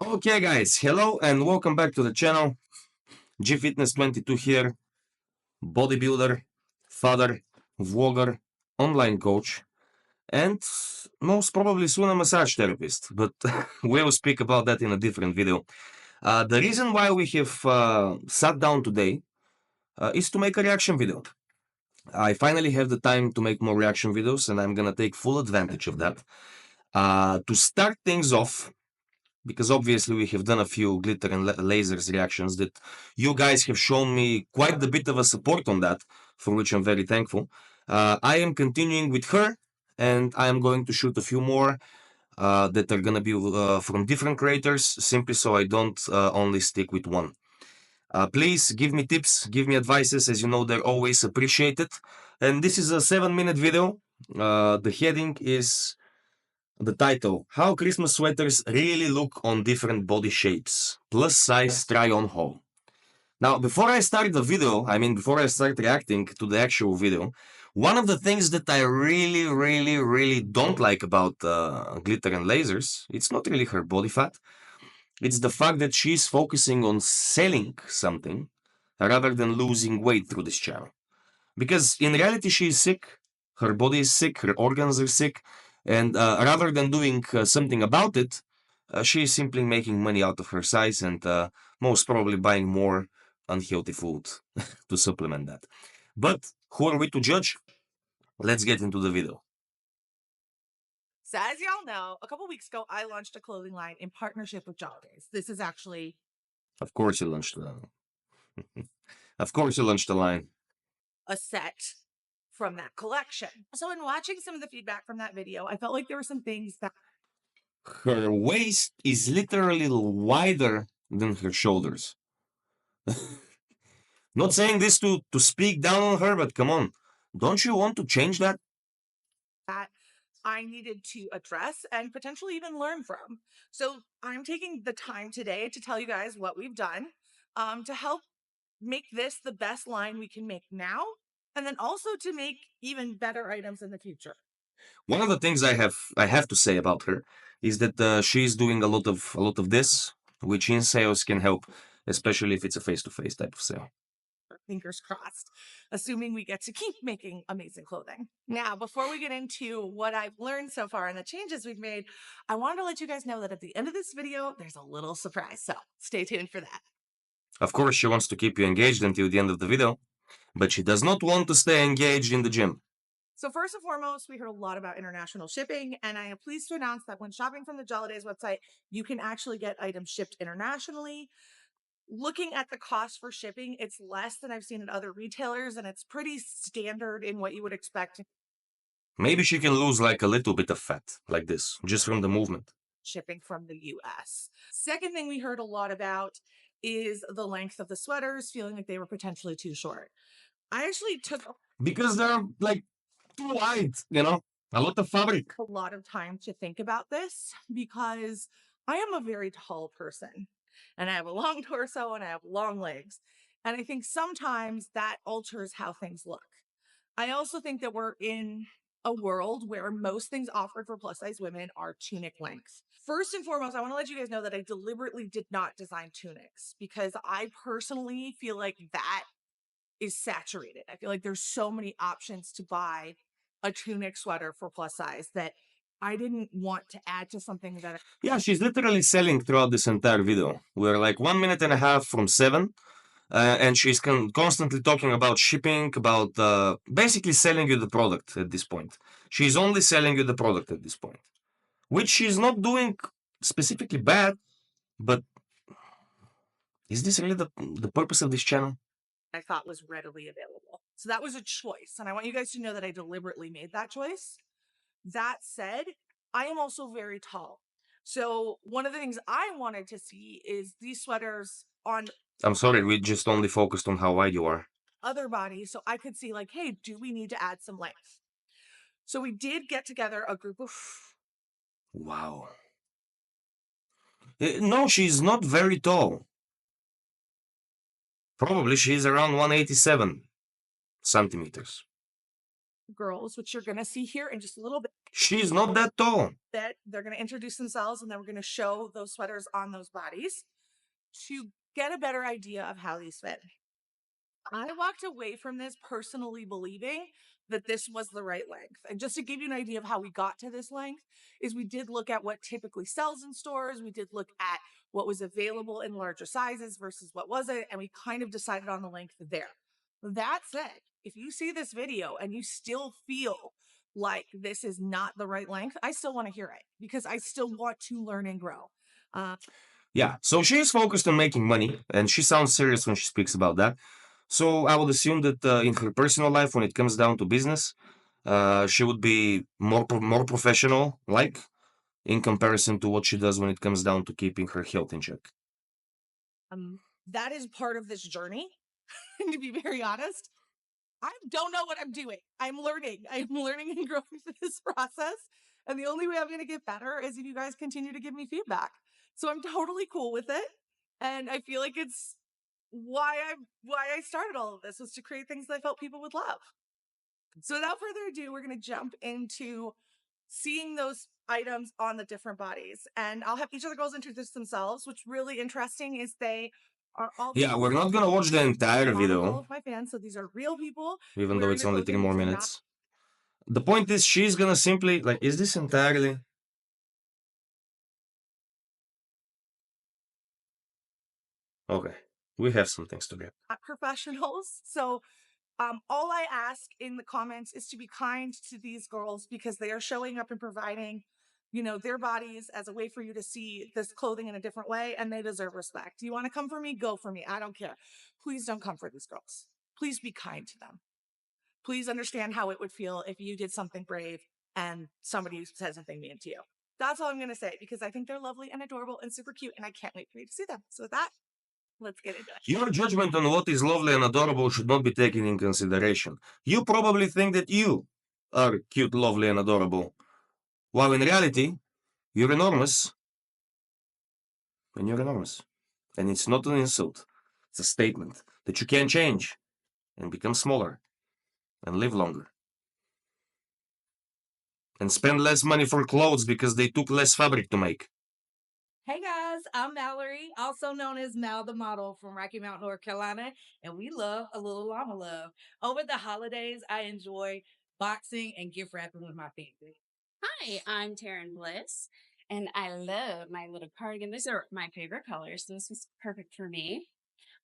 Okay guys, hello and welcome back to the channel. GFitness22 here, bodybuilder, father, vlogger, online coach, and most probably soon a massage therapist, but we'll speak about that in a different video. The reason why we have sat down today is to make a reaction video. I finally have the time to make more reaction videos and I'm gonna take full advantage of that. To start things off, because obviously we have done a few Glitter and Lasers reactions that you guys have shown me quite a bit of a support on that, for which I'm very thankful. I am continuing with her, and I am going to shoot a few more that are gonna be from different creators, simply so I don't only stick with one. Please give me tips, give me advices, as you know they're always appreciated. And this is a 7-minute video. The heading is the title, How Christmas Sweaters Really Look on Different Body Shapes. Plus size try on haul. Now, before I start the video, before I start reacting to the actual video, one of the things that I really don't like about Glitter and Lasers, it's not really her body fat. It's the fact that she's focusing on selling something rather than losing weight through this channel. Because in reality, she is sick, her body is sick, her organs are sick, and rather than doing something about it, she is simply making money out of her size and most probably buying more unhealthy food to supplement that. But who are we to judge? Let's get into the video. So as y'all know, a couple weeks ago, I launched a clothing line in partnership with Jollies. This is actually... Of course you launched the... of course you launched the line. A set from that collection. So in watching some of the feedback from that video, I felt like there were some things that... Her waist is literally wider than her shoulders. Not saying this to speak down on her, but come on. Don't you want to change that? That I needed to address and potentially even learn from. So I'm taking the time today to tell you guys what we've done to help make this the best line we can make now, and then also to make even better items in the future. One of the things I have to say about her is that she's doing a lot of this, which in sales can help, especially if it's a face-to-face type of sale. Fingers crossed, assuming we get to keep making amazing clothing. Now, before we get into what I've learned so far and the changes we've made, I wanted to let you guys know that at the end of this video, there's a little surprise. So stay tuned for that. Of course, she wants to keep you engaged until the end of the video, but she does not want to stay engaged in the gym. So first and foremost, we heard a lot about international shipping, and I am pleased to announce that when shopping from the Jollies website, you can actually get items shipped internationally. Looking at the cost for shipping, it's less than I've seen at other retailers, and it's pretty standard in what you would expect. Maybe she can lose like a little bit of fat, like this, just from the movement. Shipping from the US. Second thing we heard a lot about is the length of the sweaters, feeling like they were potentially too short. I actually took Because they're like too wide, you know, a lot of fabric. a lot of time to think about this because I am a very tall person and I have a long torso and I have long legs. And I think sometimes that alters how things look. I also think that we're in a world where most things offered for plus size women are tunic length. First and foremost, I want to let you guys know that I deliberately did not design tunics because I personally feel like that is saturated. I feel like there's so many options to buy a tunic sweater for plus size that I didn't want to add to something that... Yeah, she's literally selling throughout this entire video. We're like 1 minute and a half from 7. And she's constantly talking about shipping, about basically selling you the product at this point. She's only selling you the product at this point, which she's not doing specifically bad, but is this really the purpose of this channel? I thought was readily available. So that was a choice. And I want you guys to know that I deliberately made that choice. That said, I am also very tall. So one of the things I wanted to see is these sweaters on... I'm sorry, we just only focused on how wide you are. Other bodies, so I could see like, hey, do we need to add some length? So we did get together a group of... Wow. No, she's not very tall. Probably she's around 187 centimeters. girls, which you're going to see here in just a little bit. She's not that tall. That they're going to introduce themselves, and then we're going to show those sweaters on those bodies to get a better idea of how these fit. I walked away from this personally believing that this was the right length. And just to give you an idea of how we got to this length, is we did look at what typically sells in stores. We did look at what was available in larger sizes versus what wasn't, and we kind of decided on the length there. That said, if you see this video and you still feel like this is not the right length, I still want to hear it because I still want to learn and grow. Yeah, so she is focused on making money, and she sounds serious when she speaks about that. So I would assume that in her personal life, when it comes down to business, she would be more professional, like in comparison to what she does when it comes down to keeping her health in check. That is part of this journey. To be very honest, I don't know what I'm doing. I'm learning and growing through this process. And the only way I'm going to get better is if you guys continue to give me feedback. So I'm totally cool with it. And I feel like it's why I started all of this, was to create things that I felt people would love. So without further ado, we're going to jump into seeing those items on the different bodies. And I'll have each of the girls introduce themselves. What's really interesting is they are all... Yeah, we're not gonna watch the entire video, of my fans, so these are real people, even though it's only 3 more minutes. The point is, she's gonna simply, like, is this entirely... Okay, we have some things to get. Professionals. So all I ask in the comments is to be kind to these girls because they are showing up and providing, their bodies as a way for you to see this clothing in a different way, and they deserve respect. You want to come for me? Go for me. I don't care. Please don't come for these girls. Please be kind to them. Please understand how it would feel if you did something brave and somebody said something mean to you. That's all I'm going to say, because I think they're lovely and adorable and super cute, and I can't wait for you to see them. So with that, let's get into it. Your judgment on what is lovely and adorable should not be taken in consideration. You probably think that you are cute, lovely, and adorable, while in reality, you're enormous. And you're enormous. And it's not an insult. It's a statement that you can change and become smaller and live longer. And spend less money for clothes because they took less fabric to make. Hey guys, I'm Mallory, also known as Mal the Model from Rocky Mount, North Carolina, and we love a little llama love. Over the holidays, I enjoy boxing and gift wrapping with my family. Hi, I'm Taryn Bliss, and I love my little cardigan. These are my favorite colors, so this was perfect for me.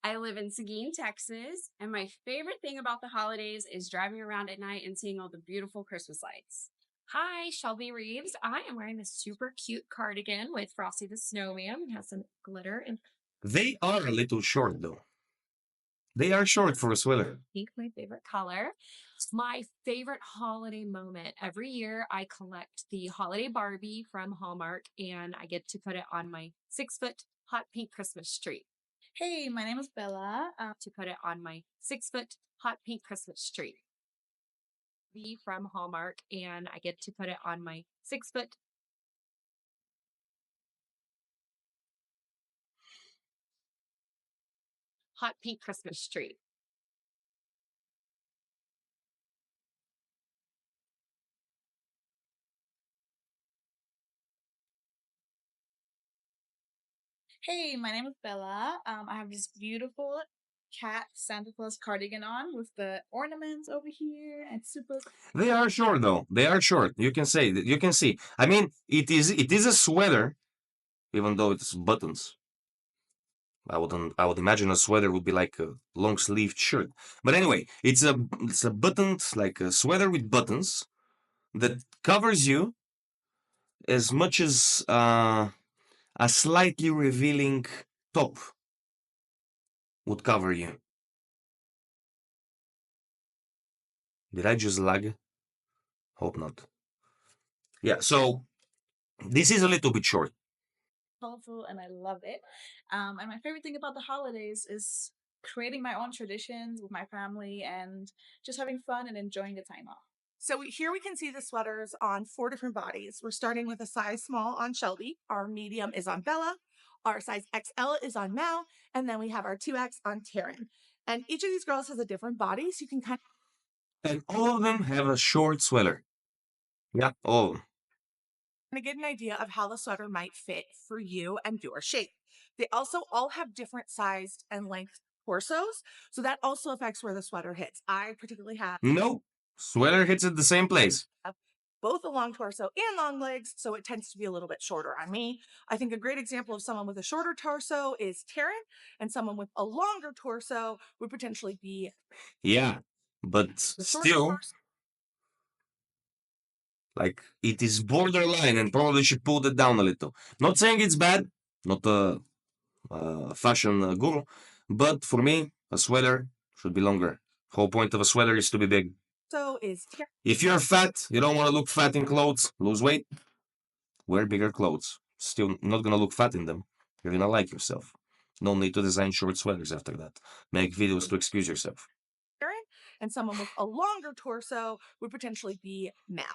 I live in Seguin, Texas, and my favorite thing about the holidays is driving around at night and seeing all the beautiful Christmas lights. Hi, Shelby Reeves. I am wearing this super cute cardigan with Frosty the Snowman. It has some glitter and They are a little short, though. They are short for a sweater. pink, my favorite color. My favorite holiday moment. Every year I collect the holiday Barbie from Hallmark, and I get to put it on my 6-foot hot pink Christmas tree. Hey, my name is Bella. To put it on my 6-foot hot pink Christmas tree. From Hallmark, and I get to put it on my 6-foot hot pink Christmas tree. Hey, my name is Bella. I have this beautiful cat Santa Claus cardigan on with the ornaments over here and super. They are short, though. They are short. You can say that. You can see. I mean, it is a sweater, even though it's buttons. I would imagine a sweater would be like a long sleeved shirt. But anyway, it's a buttoned, like a sweater with buttons that covers you as much as a slightly revealing top would cover you. Did I just lag? Hope not. Yeah, so this is a little bit short. Colorful, and I love it. And my favorite thing about the holidays is creating my own traditions with my family and just having fun and enjoying the time off. So here we can see the sweaters on 4 different bodies. We're starting with a size small on Shelby. Our medium is on Bella. Our size XL is on Mal. And then we have our 2X on Taryn. And each of these girls has a different body. So you can kind of And all of them have a short sweater. Yeah, all of them. To get an idea of how the sweater might fit for you and your shape. They also all have different sized and length torsos, so that also affects where the sweater hits. I particularly have No, sweater hits at the same place. both a long torso and long legs, so it tends to be a little bit shorter on me. I think a great example of someone with a shorter torso is Taryn, and someone with a longer torso would potentially be Yeah, but the shorter still, torso. like, it is borderline and probably should pull it down a little. Not saying it's bad, not a fashion guru, but for me, a sweater should be longer. Whole point of a sweater is to be big. So is Taryn. If you're fat, you don't want to look fat in clothes, lose weight, wear bigger clothes. Still not gonna look fat in them. You're gonna like yourself. No need to design short sweaters after that. Make videos to excuse yourself. And someone with a longer torso would potentially be Mal.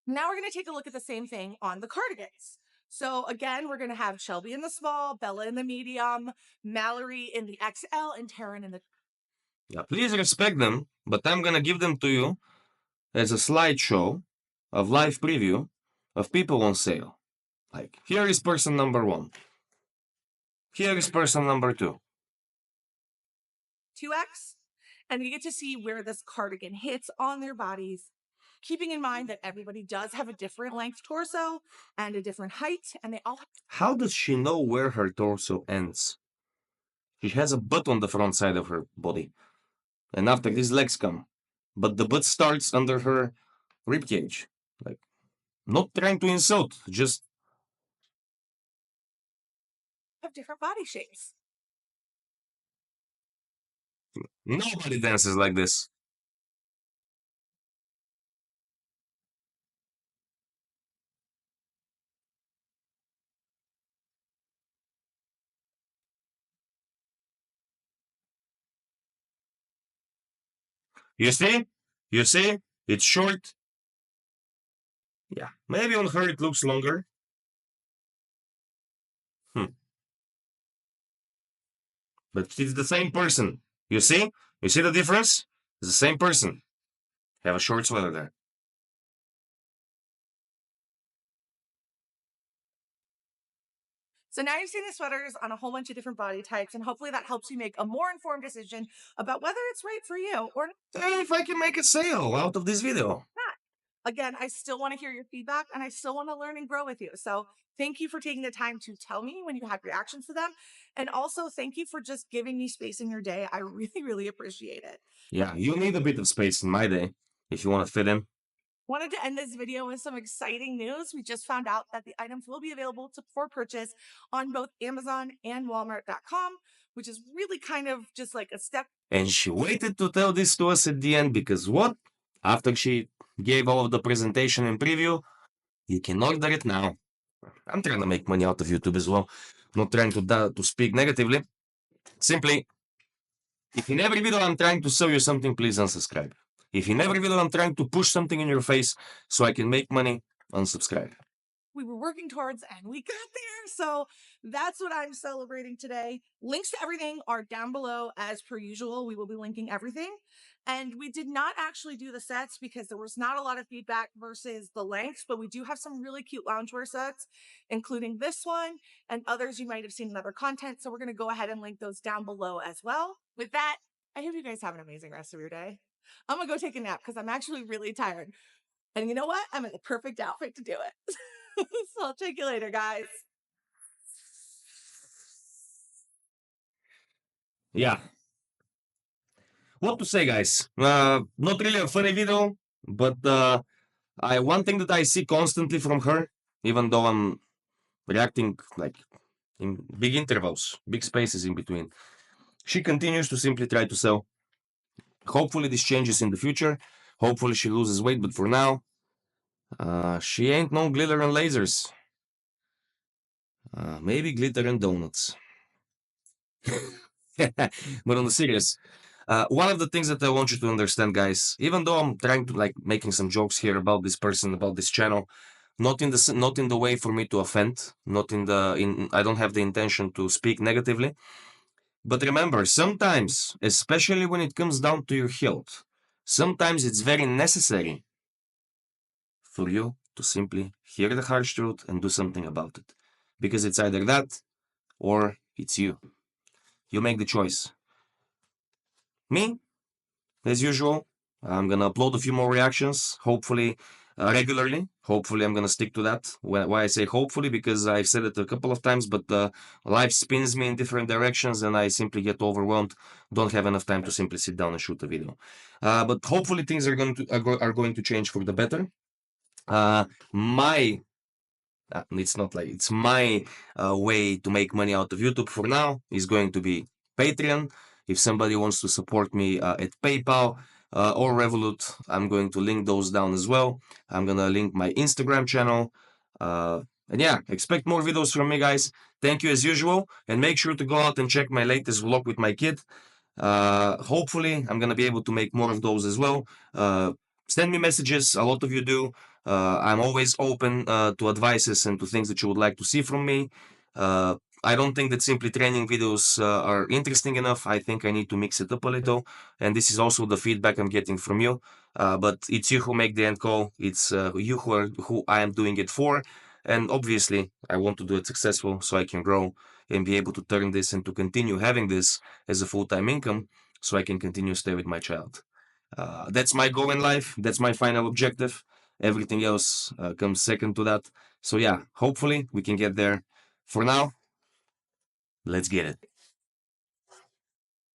Now we're going to take a look at the same thing on the cardigans. So again, we're going to have Shelby in the small, Bella in the medium, Mallory in the XL, and Taryn in the... Yeah, please respect them, but I'm gonna give them to you as a slideshow of live preview of people on sale. Like, here is person number 1. Here is person number 2. 2X. And you get to see where this cardigan hits on their bodies, keeping in mind that everybody does have a different length torso and a different height, and they all have... How does she know where her torso ends? She has a butt on the front side of her body. And after these legs come. But the butt starts under her ribcage. Like, not trying to insult, just... have different body shapes. Nobody dances like this. You see? You see? It's short. Yeah, maybe on her it looks longer. But it's the same person. You see? You see the difference? It's the same person. Have a short sweater there. So now you've seen the sweaters on a whole bunch of different body types, and hopefully that helps you make a more informed decision about whether it's right for you or Hey, if I can make a sale out of this video. not. Again, I still want to hear your feedback and I still want to learn and grow with you. So thank you for taking the time to tell me when you have reactions to them. And also thank you for just giving me space in your day. I really, really appreciate it. Yeah, you need a bit of space in my day if you want to fit in. Wanted to end this video with some exciting news. We just found out that the items will be available for purchase on both Amazon and Walmart.com, which is really kind of just like a step. And she waited to tell this to us at the end because what? After she gave all of the presentation and preview, you can order it now. I'm trying to make money out of YouTube as well. Not trying to speak negatively. Simply, if in every video I'm trying to sell you something, please unsubscribe. If in every video I'm trying to push something in your face so I can make money, unsubscribe. We were working towards and we got there. So that's what I'm celebrating today. Links to everything are down below as per usual. We will be linking everything. And we did not actually do the sets because there was not a lot of feedback versus the lengths, but we do have some really cute loungewear sets, including this one and others you might have seen in other content. So we're going to go ahead and link those down below as well. With that, I hope you guys have an amazing rest of your day. I'm going to go take a nap because I'm actually really tired. And you know what? I'm in the perfect outfit to do it. So I'll check you later, guys. Yeah. What to say, guys? Not really a funny video, but one thing that I see constantly from her, even though I'm reacting like in big intervals, big spaces in between, she continues to simply try to sell. Hopefully this changes in the future. Hopefully she loses weight, but for now, she ain't no glitter and lasers. Maybe glitter and donuts. But on the serious, one of the things that I want you to understand, guys, even though I'm trying to like making some jokes here about this person, about this channel, not in the way for me to offend, I don't have the intention to speak negatively. But remember, sometimes, especially when it comes down to your health, Sometimes it's very necessary for you to simply hear the harsh truth and do something about it. Because it's either that or it's you. You make the choice. Me, as usual, I'm gonna upload a few more reactions, hopefully regularly. Hopefully, I'm gonna stick to that. Why I say hopefully, because I've said it a couple of times, but life spins me in different directions, and I simply get overwhelmed. Don't have enough time to simply sit down and shoot a video. But hopefully, things are going to change for the better. My it's not like it's my way to make money out of YouTube for now is going to be Patreon. If somebody wants to support me at PayPal or Revolut, I'm going to link those down as well. I'm gonna link my Instagram channel. And yeah, expect more videos from me, guys. Thank you as usual, and make sure to go out and check my latest vlog with my kid. Hopefully, I'm gonna be able to make more of those as well. Send me messages. A lot of you do. I'm always open to advices and to things that you would like to see from me. I don't think that simply training videos are interesting enough. I think I need to mix it up a little. And this is also the feedback I'm getting from you. But it's you who make the end call. It's you who I am doing it for. And obviously, I want to do it successful so I can grow and be able to turn this and to continue having this as a full-time income so I can continue stay with my child. That's my goal in life. That's my final objective. Everything else comes second to that. So yeah, hopefully we can get there. For now, let's get it.